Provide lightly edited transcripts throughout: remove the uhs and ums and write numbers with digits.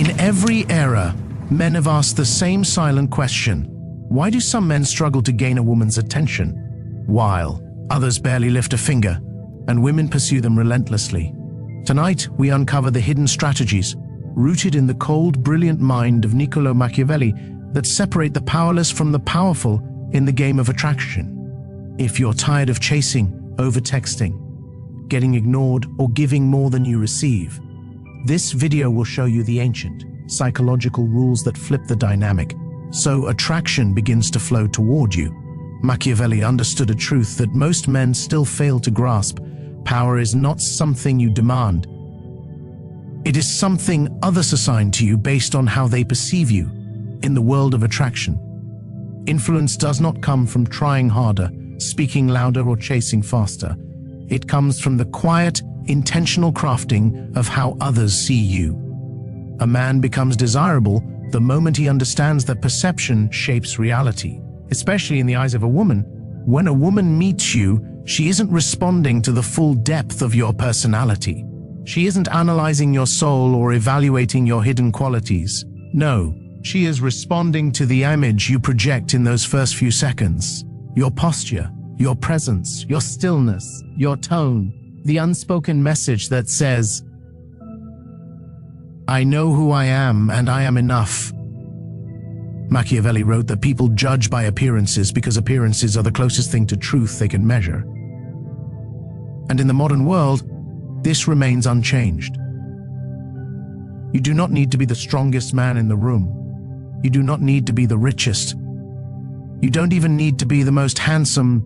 In every era, men have asked the same silent question. Why do some men struggle to gain a woman's attention, while others barely lift a finger, and women pursue them relentlessly? Tonight, we uncover the hidden strategies, rooted in the cold, brilliant mind of Niccolò Machiavelli, that separate the powerless from the powerful in the game of attraction. If you're tired of chasing, over-texting, getting ignored, or giving more than you receive, this video will show you the ancient, psychological rules that flip the dynamic, so attraction begins to flow toward you. Machiavelli understood a truth that most men still fail to grasp. Power is not something you demand. It is something others assign to you based on how they perceive you. In the world of attraction, influence does not come from trying harder, speaking louder, or chasing faster. It comes from the quiet, intentional crafting of how others see you. A man becomes desirable the moment he understands that perception shapes reality, especially in the eyes of a woman. When a woman meets you, she isn't responding to the full depth of your personality. She isn't analyzing your soul or evaluating your hidden qualities. No, she is responding to the image you project in those first few seconds. Your posture, your presence, your stillness, your tone, the unspoken message that says, "I know who I am and I am enough." Machiavelli wrote that people judge by appearances because appearances are the closest thing to truth they can measure. And in the modern world, this remains unchanged. You do not need to be the strongest man in the room. You do not need to be the richest. You don't even need to be the most handsome.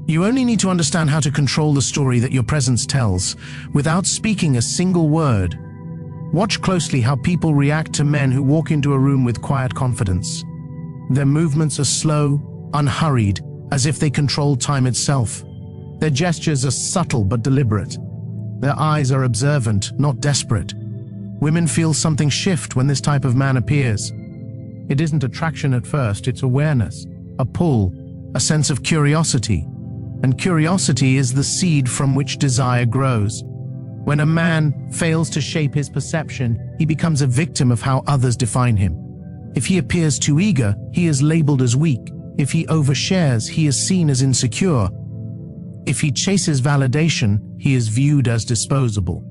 You only need to understand how to control the story that your presence tells, without speaking a single word. Watch closely how people react to men who walk into a room with quiet confidence. Their movements are slow, unhurried, as if they control time itself. Their gestures are subtle but deliberate. Their eyes are observant, not desperate. Women feel something shift when this type of man appears. It isn't attraction at first, it's awareness, a pull, a sense of curiosity. And curiosity is the seed from which desire grows. When a man fails to shape his perception, he becomes a victim of how others define him. If he appears too eager, he is labeled as weak. If he overshares, he is seen as insecure. If he chases validation, he is viewed as disposable.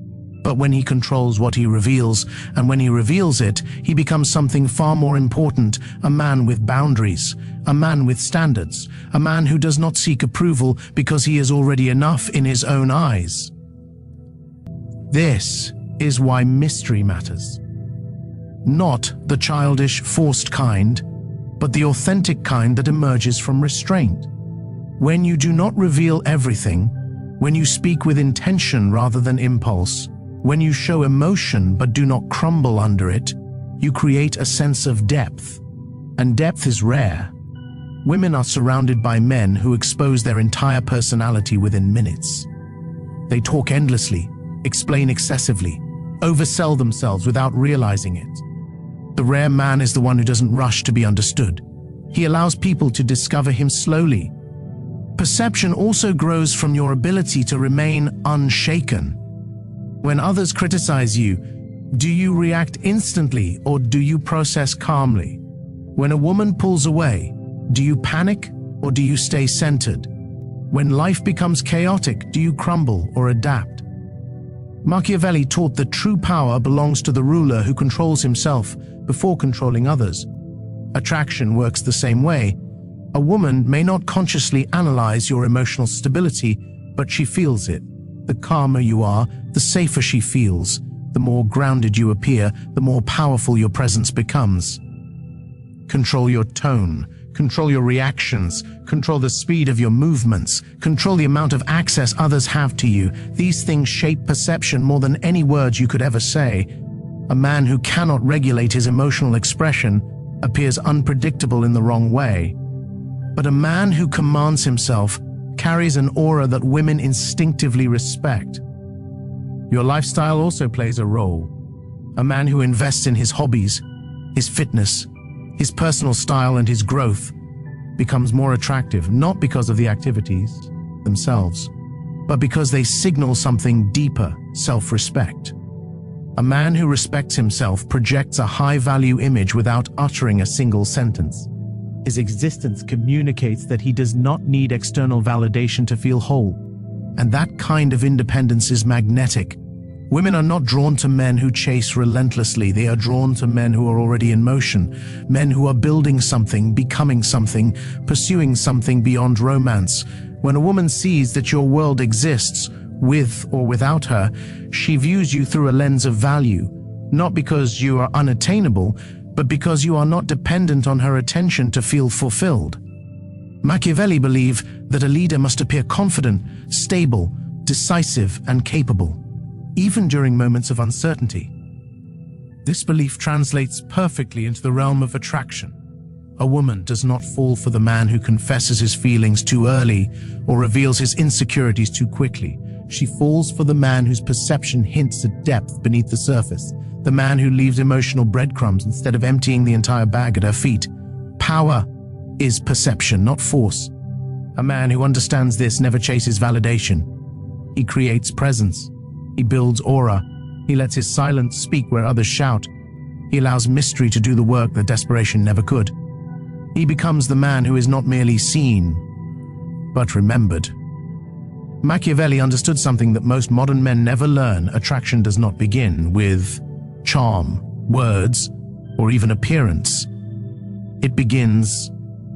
But when he controls what he reveals, and when he reveals it, he becomes something far more important, a man with boundaries, a man with standards, a man who does not seek approval because he is already enough in his own eyes. This is why mystery matters. Not the childish, forced kind, but the authentic kind that emerges from restraint. When you do not reveal everything, when you speak with intention rather than impulse, when you show emotion but do not crumble under it, you create a sense of depth. And depth is rare. Women are surrounded by men who expose their entire personality within minutes. They talk endlessly, explain excessively, oversell themselves without realizing it. The rare man is the one who doesn't rush to be understood. He allows people to discover him slowly. Perception also grows from your ability to remain unshaken. When others criticize you, do you react instantly or do you process calmly? When a woman pulls away, do you panic or do you stay centered? When life becomes chaotic, do you crumble or adapt? Machiavelli taught that true power belongs to the ruler who controls himself before controlling others. Attraction works the same way. A woman may not consciously analyze your emotional stability, but she feels it. The calmer you are, the safer she feels. The more grounded you appear, the more powerful your presence becomes. Control your tone, control your reactions, control the speed of your movements, control the amount of access others have to you. These things shape perception more than any words you could ever say. A man who cannot regulate his emotional expression appears unpredictable in the wrong way. But a man who commands himself carries an aura that women instinctively respect. Your lifestyle also plays a role. A man who invests in his hobbies, his fitness, his personal style and his growth becomes more attractive, not because of the activities themselves, but because they signal something deeper, self-respect. A man who respects himself projects a high-value image without uttering a single sentence. His existence communicates that he does not need external validation to feel whole. And that kind of independence is magnetic. Women are not drawn to men who chase relentlessly. They are drawn to men who are already in motion, men who are building something, becoming something, pursuing something beyond romance. When a woman sees that your world exists, with or without her, she views you through a lens of value, not because you are unattainable, but because you are not dependent on her attention to feel fulfilled. Machiavelli believed that a leader must appear confident, stable, decisive, and capable, even during moments of uncertainty. This belief translates perfectly into the realm of attraction. A woman does not fall for the man who confesses his feelings too early or reveals his insecurities too quickly. She falls for the man whose perception hints at depth beneath the surface, the man who leaves emotional breadcrumbs instead of emptying the entire bag at her feet. Power is perception, not force. A man who understands this never chases validation. He creates presence. He builds aura. He lets his silence speak where others shout. He allows mystery to do the work that desperation never could. He becomes the man who is not merely seen, but remembered. Machiavelli understood something that most modern men never learn. Attraction does not begin with charm, words, or even appearance. It begins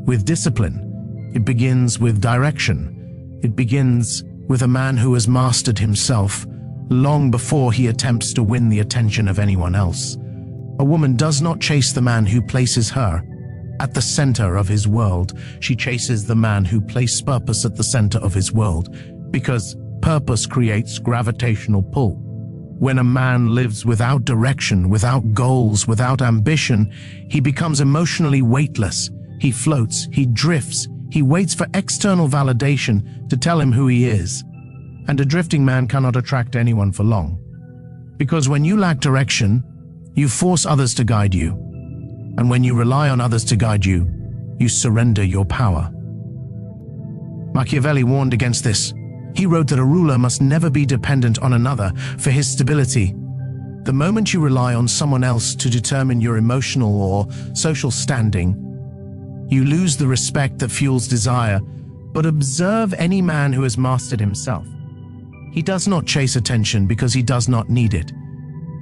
with discipline. It begins with direction. It begins with a man who has mastered himself long before he attempts to win the attention of anyone else. A woman does not chase the man who places her at the center of his world. She chases the man who places purpose at the center of his world, because purpose creates gravitational pull. When a man lives without direction, without goals, without ambition, he becomes emotionally weightless. He floats, he drifts, he waits for external validation to tell him who he is. And a drifting man cannot attract anyone for long. Because when you lack direction, you force others to guide you. And when you rely on others to guide you, you surrender your power. Machiavelli warned against this. He wrote that a ruler must never be dependent on another for his stability. The moment you rely on someone else to determine your emotional or social standing, you lose the respect that fuels desire. But observe any man who has mastered himself. He does not chase attention because he does not need it.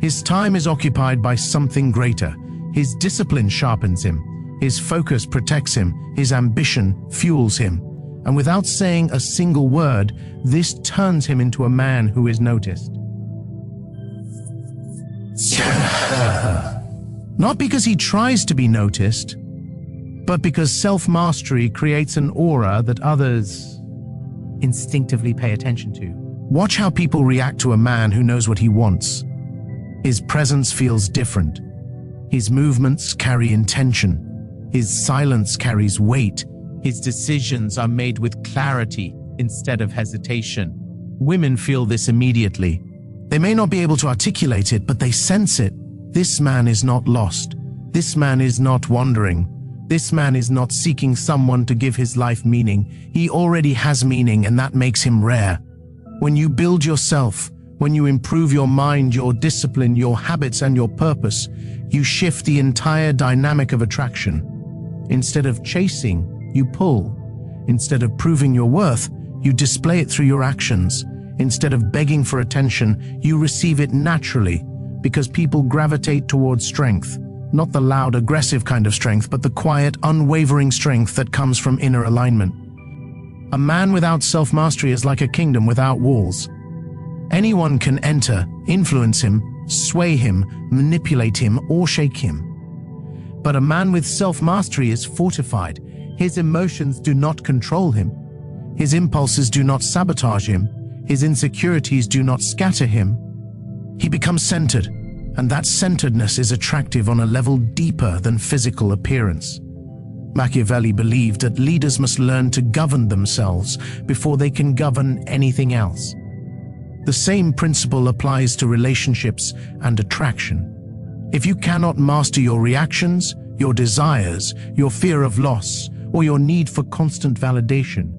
His time is occupied by something greater. His discipline sharpens him. His focus protects him. His ambition fuels him. And without saying a single word, this turns him into a man who is noticed. Not because he tries to be noticed, but because self-mastery creates an aura that others instinctively pay attention to. Watch how people react to a man who knows what he wants. His presence feels different. His movements carry intention. His silence carries weight. His decisions are made with clarity instead of hesitation. Women feel this immediately. They may not be able to articulate it, but they sense it. This man is not lost. This man is not wandering. This man is not seeking someone to give his life meaning. He already has meaning, and that makes him rare. When you build yourself, when you improve your mind, your discipline, your habits, and your purpose, you shift the entire dynamic of attraction. Instead of chasing, you pull. Instead of proving your worth, you display it through your actions. Instead of begging for attention, you receive it naturally, because people gravitate towards strength, not the loud, aggressive kind of strength, but the quiet, unwavering strength that comes from inner alignment. A man without self-mastery is like a kingdom without walls. Anyone can enter, influence him, sway him, manipulate him, or shake him. But a man with self-mastery is fortified. His emotions do not control him. His impulses do not sabotage him. His insecurities do not scatter him. He becomes centered, and that centeredness is attractive on a level deeper than physical appearance. Machiavelli believed that leaders must learn to govern themselves before they can govern anything else. The same principle applies to relationships and attraction. If you cannot master your reactions, your desires, your fear of loss, or your need for constant validation,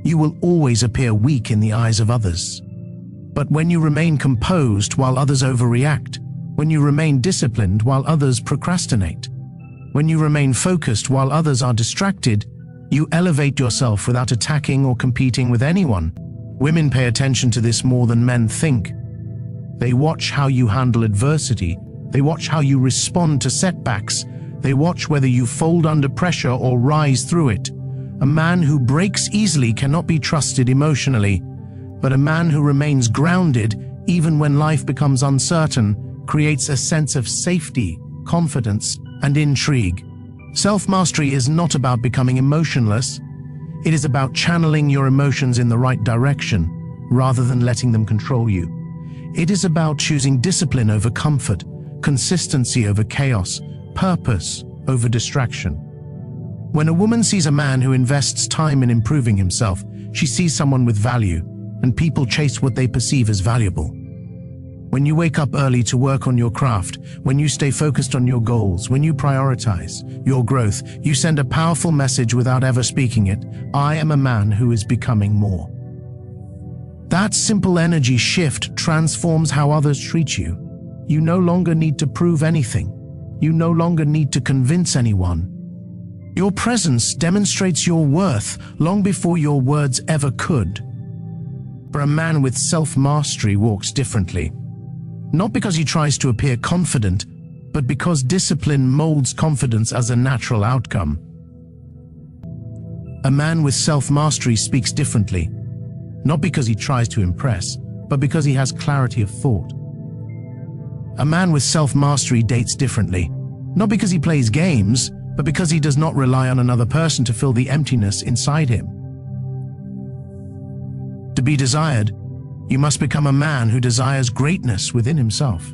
you will always appear weak in the eyes of others. But when you remain composed while others overreact, when you remain disciplined while others procrastinate, when you remain focused while others are distracted, you elevate yourself without attacking or competing with anyone. Women pay attention to this more than men think. They watch how you handle adversity. They watch how you respond to setbacks. They watch whether you fold under pressure or rise through it. A man who breaks easily cannot be trusted emotionally, but a man who remains grounded, even when life becomes uncertain, creates a sense of safety, confidence, and intrigue. Self-mastery is not about becoming emotionless. It is about channeling your emotions in the right direction, rather than letting them control you. It is about choosing discipline over comfort, consistency over chaos, purpose over distraction. When a woman sees a man who invests time in improving himself, she sees someone with value, and people chase what they perceive as valuable. When you wake up early to work on your craft, when you stay focused on your goals, when you prioritize your growth, you send a powerful message without ever speaking it. I am a man who is becoming more. That simple energy shift transforms how others treat you. You no longer need to prove anything. You no longer need to convince anyone. Your presence demonstrates your worth long before your words ever could. For a man with self-mastery walks differently. Not because he tries to appear confident, but because discipline molds confidence as a natural outcome. A man with self-mastery speaks differently, not because he tries to impress, but because he has clarity of thought. A man with self-mastery dates differently, not because he plays games, but because he does not rely on another person to fill the emptiness inside him. To be desired, you must become a man who desires greatness within himself.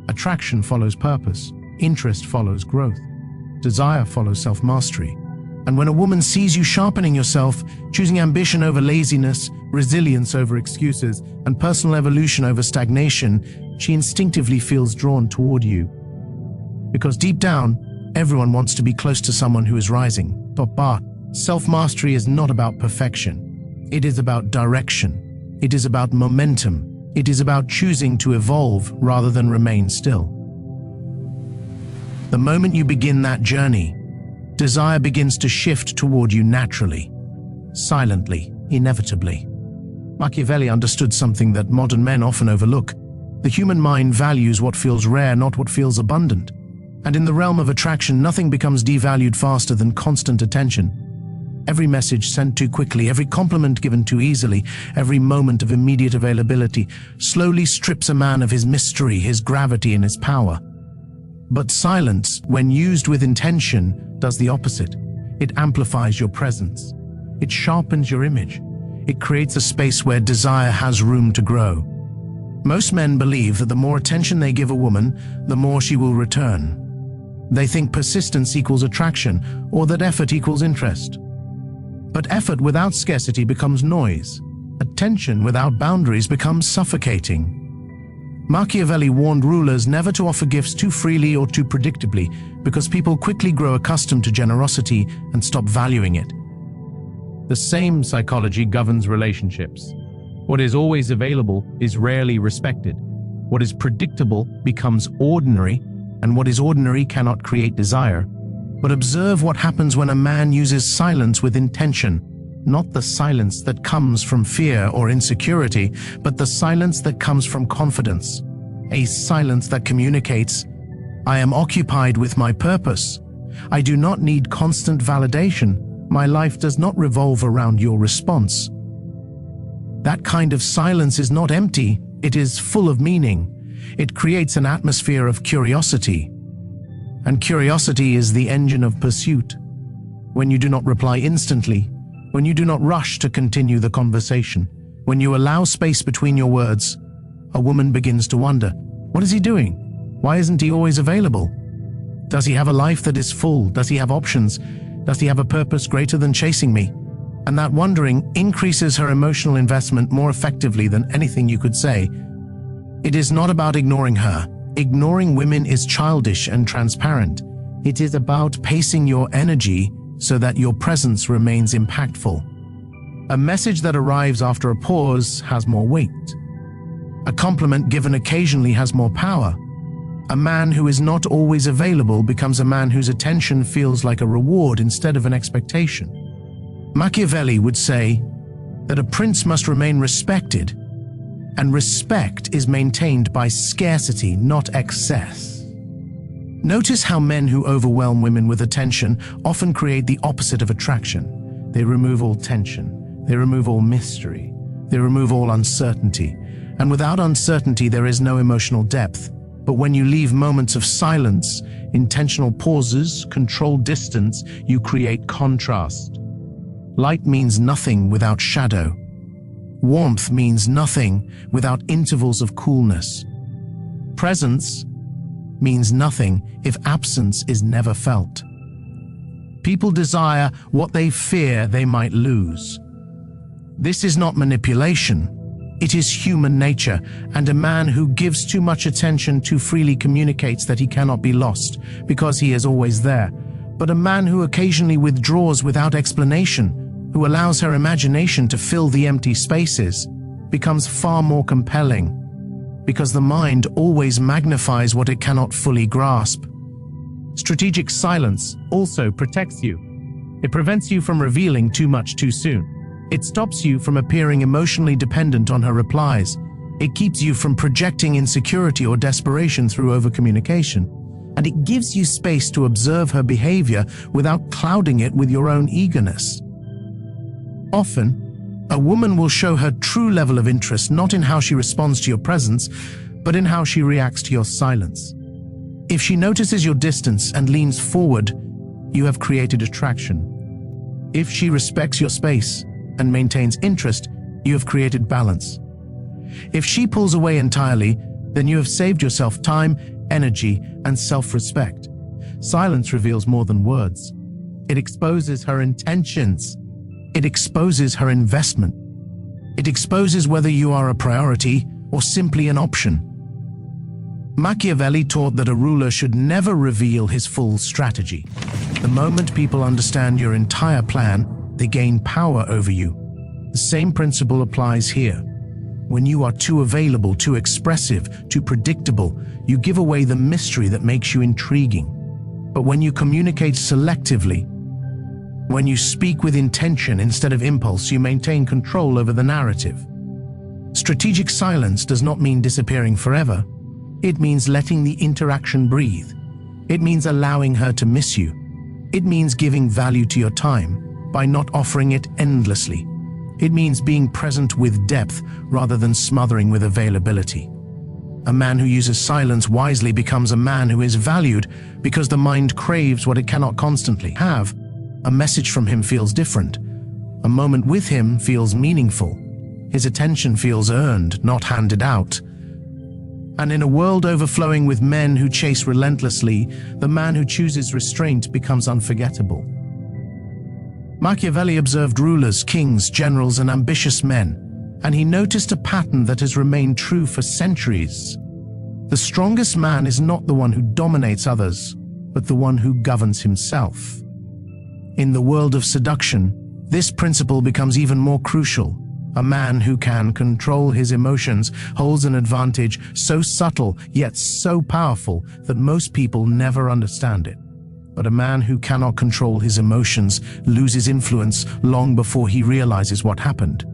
Attraction follows purpose, interest follows growth, desire follows self-mastery. And when a woman sees you sharpening yourself, choosing ambition over laziness, resilience over excuses, and personal evolution over stagnation, she instinctively feels drawn toward you. Because deep down, everyone wants to be close to someone who is rising. Self-mastery is not about perfection. It is about direction. It is about momentum. It is about choosing to evolve rather than remain still. The moment you begin that journey, desire begins to shift toward you naturally, silently, inevitably. Machiavelli understood something that modern men often overlook. The human mind values what feels rare, not what feels abundant. And in the realm of attraction, nothing becomes devalued faster than constant attention. Every message sent too quickly, every compliment given too easily, every moment of immediate availability slowly strips a man of his mystery, his gravity, and his power. But silence, when used with intention, does the opposite. It amplifies your presence. It sharpens your image. It creates a space where desire has room to grow. Most men believe that the more attention they give a woman, the more she will return. They think persistence equals attraction, or that effort equals interest. But effort without scarcity becomes noise. Attention without boundaries becomes suffocating. Machiavelli warned rulers never to offer gifts too freely or too predictably, because people quickly grow accustomed to generosity and stop valuing it. The same psychology governs relationships. What is always available is rarely respected. What is predictable becomes ordinary, and what is ordinary cannot create desire. But observe what happens when a man uses silence with intention, not the silence that comes from fear or insecurity, but the silence that comes from confidence. A silence that communicates, I am occupied with my purpose. I do not need constant validation. My life does not revolve around your response. That kind of silence is not empty, it is full of meaning. It creates an atmosphere of curiosity. And curiosity is the engine of pursuit. When you do not reply instantly, when you do not rush to continue the conversation, when you allow space between your words, a woman begins to wonder, what is he doing? Why isn't he always available? Does he have a life that is full? Does he have options? Does he have a purpose greater than chasing me? And that wondering increases her emotional investment more effectively than anything you could say. It is not about ignoring her. Ignoring women is childish and transparent. It is about pacing your energy so that your presence remains impactful. A message that arrives after a pause has more weight. A compliment given occasionally has more power. A man who is not always available becomes a man whose attention feels like a reward instead of an expectation. Machiavelli would say that a prince must remain respected, and respect is maintained by scarcity, not excess. Notice how men who overwhelm women with attention often create the opposite of attraction. They remove all tension, they remove all mystery, they remove all uncertainty, and without uncertainty there is no emotional depth. But when you leave moments of silence, intentional pauses, controlled distance, you create contrast. Light means nothing without shadow. Warmth means nothing without intervals of coolness. Presence means nothing if absence is never felt. People desire what they fear they might lose. This is not manipulation. It is human nature, and a man who gives too much attention too freely communicates that he cannot be lost, because he is always there. But a man who occasionally withdraws without explanation, who allows her imagination to fill the empty spaces, becomes far more compelling, because the mind always magnifies what it cannot fully grasp. Strategic silence also protects you. It prevents you from revealing too much too soon. It stops you from appearing emotionally dependent on her replies. It keeps you from projecting insecurity or desperation through overcommunication. And it gives you space to observe her behavior without clouding it with your own eagerness. Often, a woman will show her true level of interest not in how she responds to your presence, but in how she reacts to your silence. If she notices your distance and leans forward, you have created attraction. If she respects your space and maintains interest, you have created balance. If she pulls away entirely, then you have saved yourself time, energy, and self-respect. Silence reveals more than words. It exposes her intentions. It exposes her investment. It exposes whether you are a priority or simply an option. Machiavelli taught that a ruler should never reveal his full strategy. The moment people understand your entire plan, they gain power over you. The same principle applies here. When you are too available, too expressive, too predictable, you give away the mystery that makes you intriguing. But when you communicate selectively, when you speak with intention instead of impulse, you maintain control over the narrative. Strategic silence does not mean disappearing forever. It means letting the interaction breathe. It means allowing her to miss you. It means giving value to your time by not offering it endlessly. It means being present with depth rather than smothering with availability. A man who uses silence wisely becomes a man who is valued because the mind craves what it cannot constantly have. A message from him feels different. A moment with him feels meaningful. His attention feels earned, not handed out. And in a world overflowing with men who chase relentlessly, the man who chooses restraint becomes unforgettable. Machiavelli observed rulers, kings, generals, and ambitious men, and he noticed a pattern that has remained true for centuries. The strongest man is not the one who dominates others, but the one who governs himself. In the world of seduction, this principle becomes even more crucial. A man who can control his emotions holds an advantage so subtle yet so powerful that most people never understand it. But a man who cannot control his emotions loses influence long before he realizes what happened.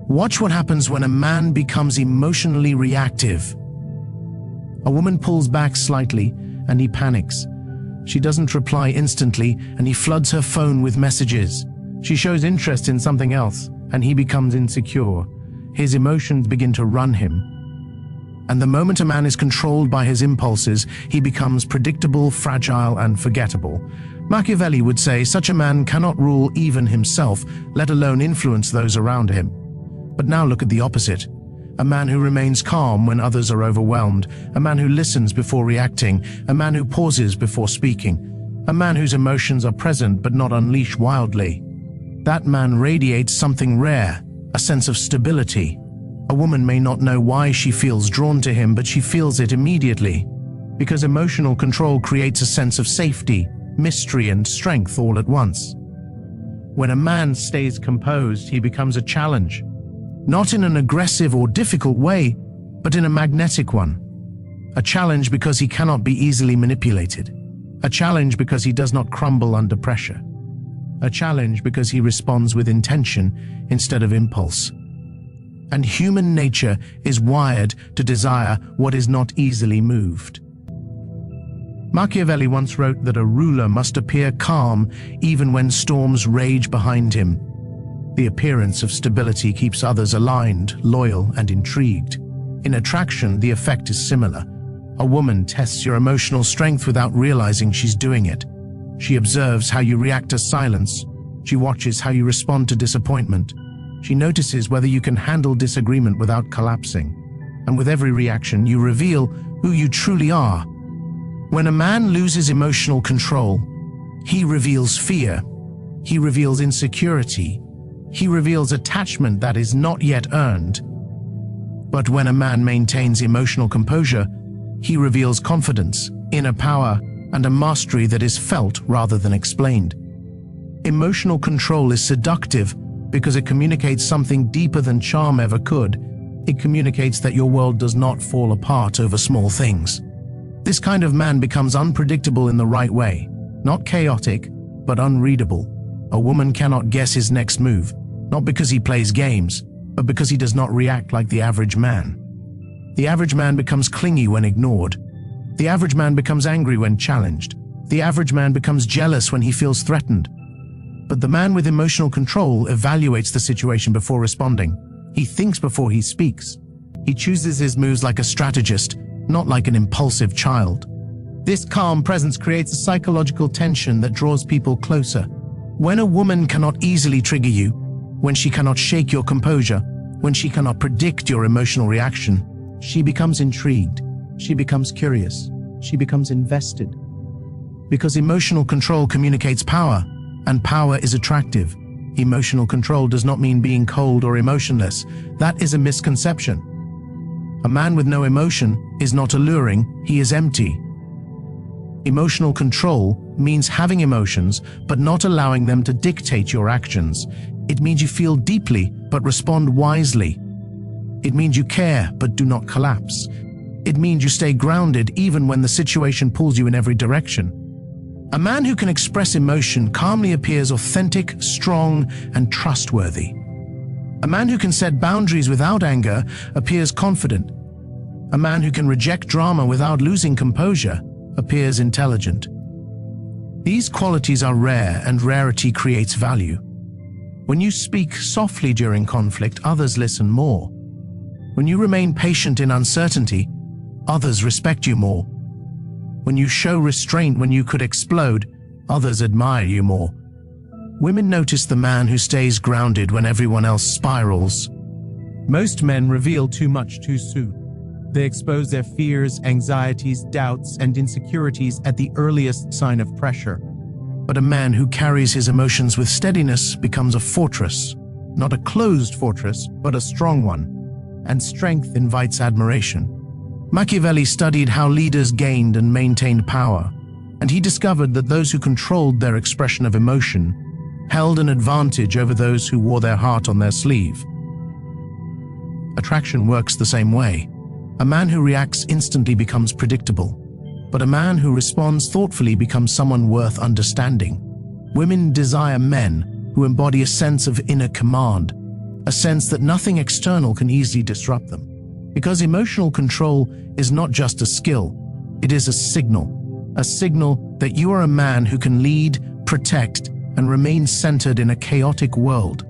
Watch what happens when a man becomes emotionally reactive. A woman pulls back slightly and he panics. She doesn't reply instantly and he floods her phone with messages. She shows interest in something else and he becomes insecure. His emotions begin to run him. And the moment a man is controlled by his impulses, he becomes predictable, fragile, and forgettable. Machiavelli would say such a man cannot rule even himself, let alone influence those around him. But now look at the opposite. A man who remains calm when others are overwhelmed, a man who listens before reacting, a man who pauses before speaking, a man whose emotions are present but not unleashed wildly. That man radiates something rare, a sense of stability. A woman may not know why she feels drawn to him, but she feels it immediately, because emotional control creates a sense of safety, mystery, and strength all at once. When a man stays composed, he becomes a challenge, not in an aggressive or difficult way, but in a magnetic one. A challenge because he cannot be easily manipulated. A challenge because he does not crumble under pressure. A challenge because he responds with intention instead of impulse. And human nature is wired to desire what is not easily moved. Machiavelli once wrote that a ruler must appear calm even when storms rage behind him. The appearance of stability keeps others aligned, loyal, and intrigued. In attraction, the effect is similar. A woman tests your emotional strength without realizing she's doing it. She observes how you react to silence. She watches how you respond to disappointment. She notices whether you can handle disagreement without collapsing. And with every reaction, you reveal who you truly are. When a man loses emotional control, he reveals fear. He reveals insecurity. He reveals attachment that is not yet earned. But when a man maintains emotional composure, he reveals confidence, inner power, and a mastery that is felt rather than explained. Emotional control is seductive because it communicates something deeper than charm ever could. It communicates that your world does not fall apart over small things. This kind of man becomes unpredictable in the right way, not chaotic, but unreadable. A woman cannot guess his next move, not because he plays games, but because he does not react like the average man. The average man becomes clingy when ignored. The average man becomes angry when challenged. The average man becomes jealous when he feels threatened. But the man with emotional control evaluates the situation before responding. He thinks before he speaks. He chooses his moves like a strategist, not like an impulsive child. This calm presence creates a psychological tension that draws people closer. When a woman cannot easily trigger you, when she cannot shake your composure, when she cannot predict your emotional reaction, she becomes intrigued, she becomes curious, she becomes invested. Because emotional control communicates power, and power is attractive. Emotional control does not mean being cold or emotionless. That is a misconception. A man with no emotion is not alluring, he is empty. Emotional control means having emotions, but not allowing them to dictate your actions. It means you feel deeply, but respond wisely. It means you care, but do not collapse. It means you stay grounded even when the situation pulls you in every direction. A man who can express emotion calmly appears authentic, strong, and trustworthy. A man who can set boundaries without anger appears confident. A man who can reject drama without losing composure appears intelligent. These qualities are rare, and rarity creates value. When you speak softly during conflict, others listen more. When you remain patient in uncertainty, others respect you more. When you show restraint when you could explode, others admire you more. Women notice the man who stays grounded when everyone else spirals. Most men reveal too much too soon. They expose their fears, anxieties, doubts, and insecurities at the earliest sign of pressure. But a man who carries his emotions with steadiness becomes a fortress, not a closed fortress, but a strong one. And strength invites admiration. Machiavelli studied how leaders gained and maintained power, and he discovered that those who controlled their expression of emotion held an advantage over those who wore their heart on their sleeve. Attraction works the same way. A man who reacts instantly becomes predictable, but a man who responds thoughtfully becomes someone worth understanding. Women desire men who embody a sense of inner command, a sense that nothing external can easily disrupt them. Because emotional control is not just a skill, it is a signal that you are a man who can lead, protect, and remain centered in a chaotic world.